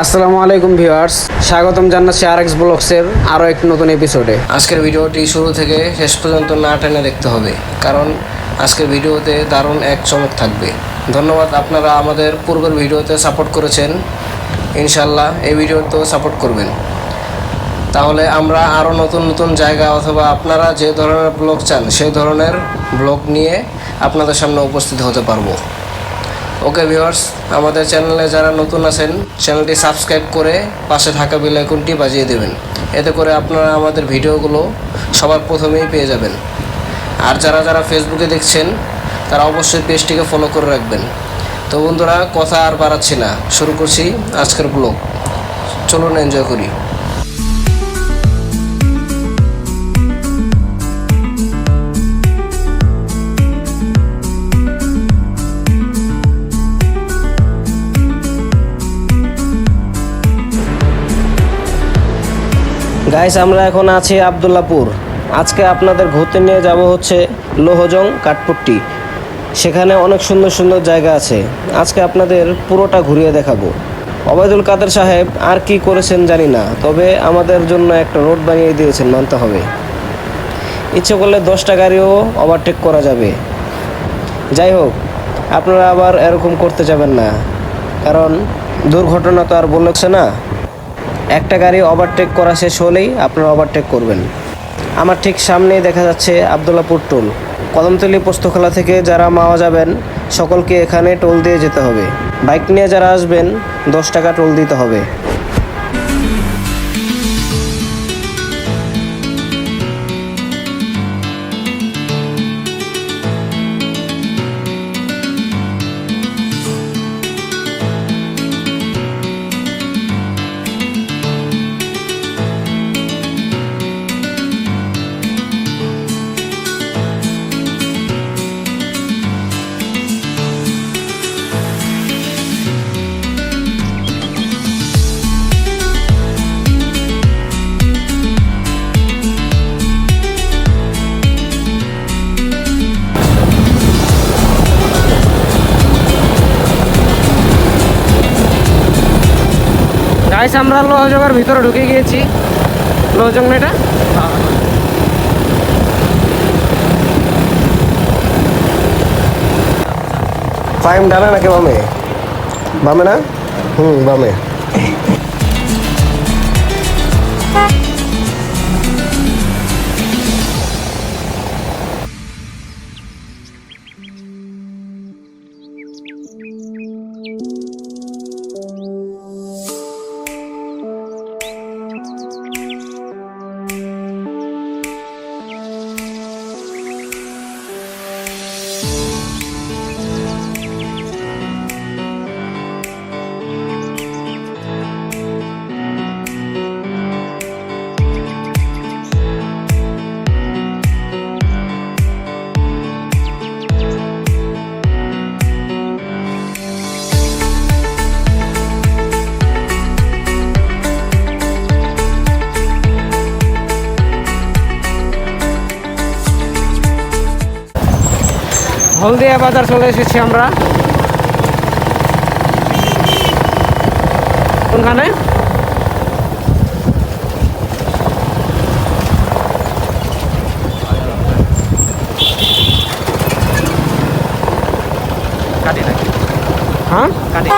আসসালামু আলাইকুম ভিউয়ার্স, স্বাগতম জানাচ্ছি আরএক্স ব্লগসের আরও একটি নতুন এপিসোডে। আজকের ভিডিওটি শুরু থেকে শেষ পর্যন্ত না টেনে দেখতে হবে, কারণ আজকের ভিডিওতে দারুণ এক চমক থাকবে। ধন্যবাদ, আপনারা আমাদের পূর্বের ভিডিওতে সাপোর্ট করেছেন, ইনশাল্লাহ এই ভিডিওতেও সাপোর্ট করবেন। তাহলে আমরা আরও নতুন নতুন জায়গা অথবা আপনারা যে ধরনের ব্লগ চান সেই ধরনের ব্লগ নিয়ে আপনাদের সামনে উপস্থিত হতে পারবো। ওকে ভিউয়ার্স, আমাদের চ্যানেলে যারা নতুন আছেন চ্যানেলটি সাবস্ক্রাইব করে পাশে থাকা বেল আইকনটি বাজিয়ে দেবেন, এতে করে আপনারা আমাদের ভিডিওগুলো সবার প্রথমেই পেয়ে যাবেন। আর যারা যারা ফেসবুকে দেখছেন তারা অবশ্যই পেজটিকে ফলো করে রাখবেন। তো বন্ধুরা, কথা আর বাড়াচ্ছি না, শুরু করছি আজকের ব্লগ। চলুন এনজয় করি। গাইস, আমরা এখন আছি আবদুল্লাপুর। আজকে আপনাদের ঘুরতে নিয়ে যাব হচ্ছে লোহজং কাঠপট্টি। সেখানে অনেক সুন্দর সুন্দর জায়গা আছে, আজকে আপনাদের পুরোটা ঘুরিয়ে দেখাবো। ওবায়দুল কাদের সাহেব আর কি করেছেন জানি না, তবে আমাদের জন্য একটা রোড বানিয়ে দিয়েছেন, মানতে হবে। ইচ্ছে করলে 10টা গাড়িও ওভারটেক করা যাবে। যাই হোক, আপনারা আবার এরকম করতে যাবেন না, কারণ দুর্ঘটনা তো আর বলেছে না। একটা গাড়ি ওভারটেক করা শেষ হলেই আপনারা ওভারটেক করবেন। আমার ঠিক সামনেই দেখা যাচ্ছে আবদুল্লাপুর টোল। কদমতলী পোস্তখোলা থেকে যারা মাওয়া যাবেন সকলকে এখানে টোল দিয়ে যেতে হবে। বাইক নিয়ে যারা আসবেন 10 টাকা টোল দিতে হবে। গাইস, আমরা লোহজংয়ের ভিতরে ঢুকে গিয়েছি। লোহজং না এটা? ফাইম ডানে নাকি বামে? বামে না? বামে। হলদিয়া বাজার চলে এসেছি আমরা। কোনখানে? কাটি নাকি? হ্যাঁ, কাটি।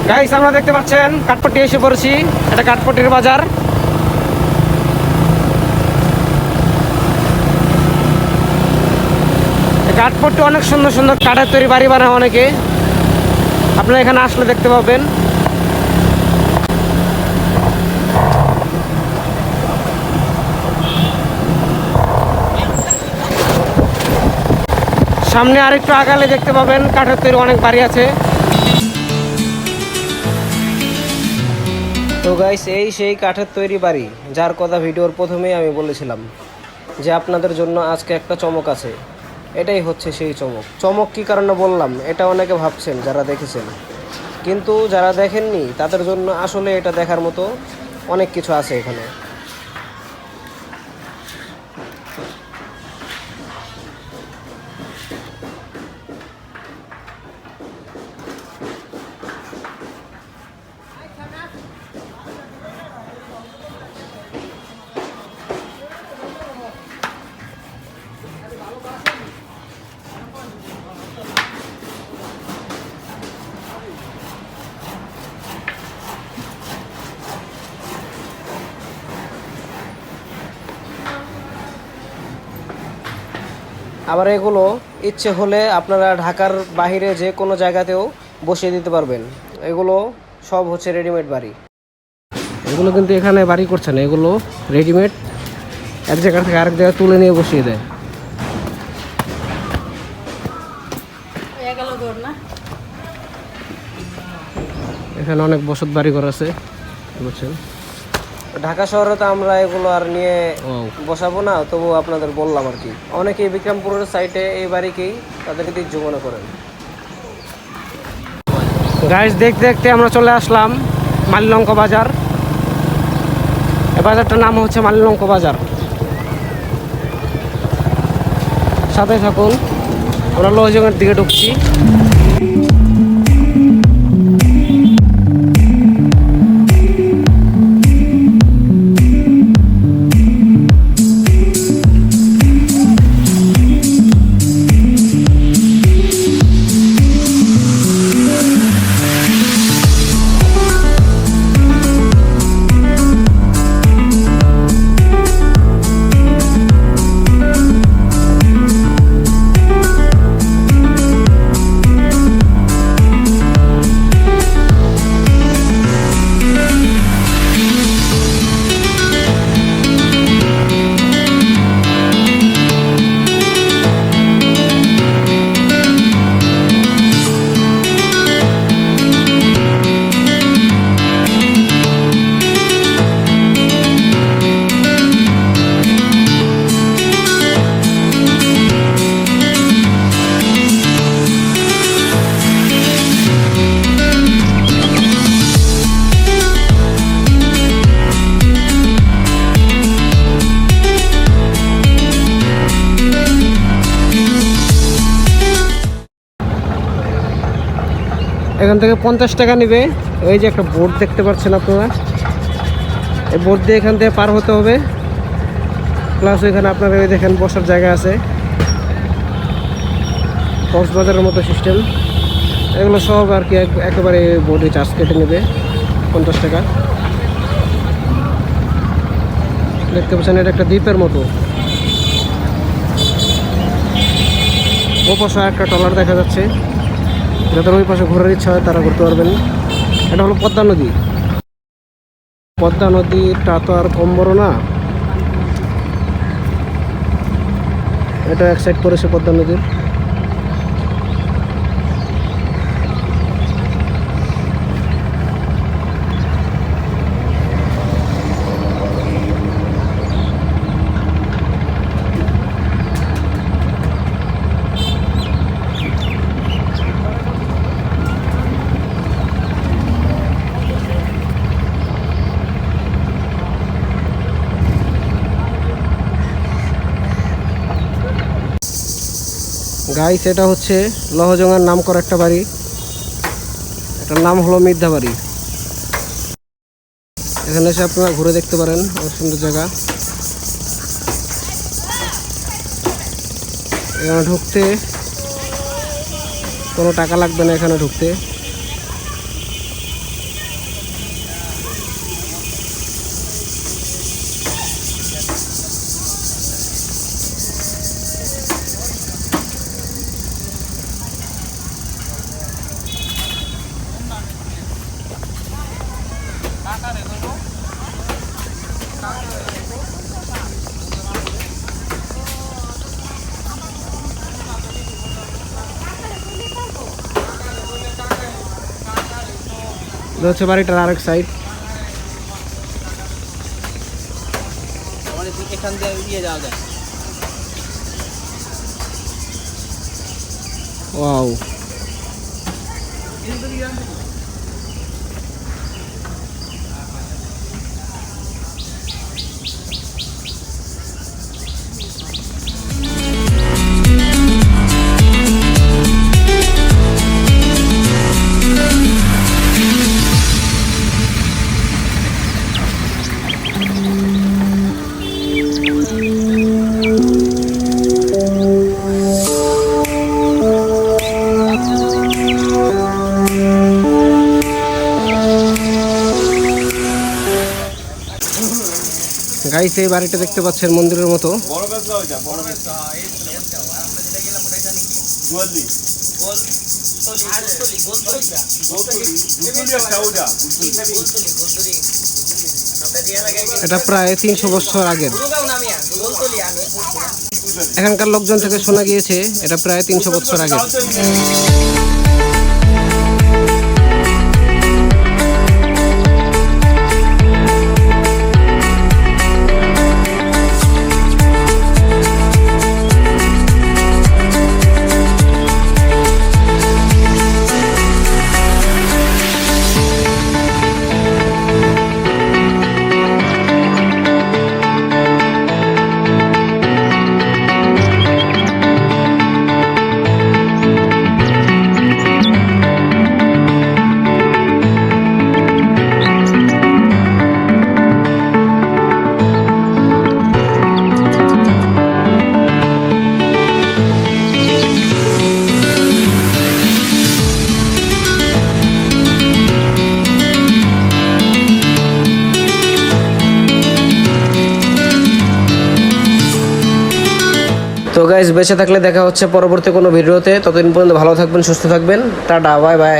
গাইস আমরা দেখতে পাচ্ছেন কাঠপট্টি এসে পড়েছি, এটা কাঠপট্টির বাজার। কাঠপট্টি অনেক সুন্দর সুন্দর কাঠের তৈরি বাড়ি বানায় অনেকে, আপনারা এখানে আসলে দেখতে পাবেন। সামনে আরেকটু আগালে দেখতে পাবেন কাঠের তৈরি অনেক বাড়ি আছে। তো গাইস, এই সেই কাঠের তৈরি বাড়ি যার কথা ভিডিওর প্রথমেই আমি বলেছিলাম যে আপনাদের জন্য আজকে একটা চমক আছে। এটাই হচ্ছে সেই চমক। চমক কী কারণে বললাম এটা অনেকে ভাবছেন যারা দেখেছেন, কিন্তু যারা দেখেননি তাদের জন্য আসলে এটা দেখার মতো অনেক কিছু আছে এখানে। আবার এগুলো ইচ্ছে হলে আপনারা ঢাকার বাইরে যে কোনো জায়গাতেও বসিয়ে দিতে পারবেন। এগুলো সব হচ্ছে রেডিমেড বাড়ি। এগুলো কিন্তু এখানে বাড়ি করছে না, এগুলো রেডিমেড এক জায়গা থেকে আরেক জায়গায় তুলে নিয়ে বসিয়ে দেয়। এখানে অনেক বসত বাড়ি ঘর আছে বুঝছেন। ঢাকা শহরে তো আমরা এগুলো আর নিয়ে বসাবো না, তবু আপনাদের বললাম আর কি। অনেকেই বিক্রমপুরের সাইটে এই বাড়িকেই তাদের ঐতিহ্য মনে করেন। গাইস দেখতে দেখতে আমরা চলে আসলাম মালিলঙ্ক বাজার। এই বাজারটার নাম হচ্ছে মালিলঙ্ক বাজার। সাথে থাকুন, আমরা লোহজংয়ের দিকে ঢুকছি। এখান থেকে 50 টাকা নেবে। এই যে একটা বোর্ড দেখতে পাচ্ছেন আপনারা, এই বোর্ড দিয়ে এখান থেকে পার হতে হবে। প্লাস এখানে আপনারা ওই দেখেন বসার জায়গা আছে, কক্সবাজারের মতো সিস্টেম। এগুলো সব আর কি একেবারে বোর্ডে চার্জ কেটে নেবে 50 টাকা। দেখতে পাচ্ছেন এটা একটা দ্বীপের মতো। ও পাশে একটা ট্রলার দেখা যাচ্ছে, যাদের ওই পাশে ঘোরার ইচ্ছা হয় তারা ঘুরতে পারবেন। এটা হলো পদ্মা নদী। পদ্মা নদীটা তো আর কম বড় না, এটা এক সাইড করেছে পদ্মা নদীর। গাইস এটা হচ্ছে লহজংয়ের নাম করা একটা বাড়ি, এটার নাম হলো মির্ধা বাড়ি। এখানে এসে আপনারা ঘুরে দেখতে পারেন, অনেক সুন্দর জায়গা। এখানে ঢুকতে কোনো টাকা লাগবে না, এখানে ঢুকতে এটা হচ্ছে বাড়িটার আরেক সাইড। এখান দিয়ে ইয়ে যাওয়া যায়। ওয়াও, গাইস এই বাড়িটা দেখতে পাচ্ছেন মন্দিরের মতো। এটা প্রায় 300 বছর আগের। এখানকার লোকজন থেকে শোনা গিয়েছে এটা প্রায় 300 বছর আগের। তো গাইস বেঁচে থাকলে দেখা হচ্ছে পরবর্তী কোনো ভিডিওতে। ততদিন পর্যন্ত ভালো থাকবেন, সুস্থ থাকবেন। Tata, bye bye.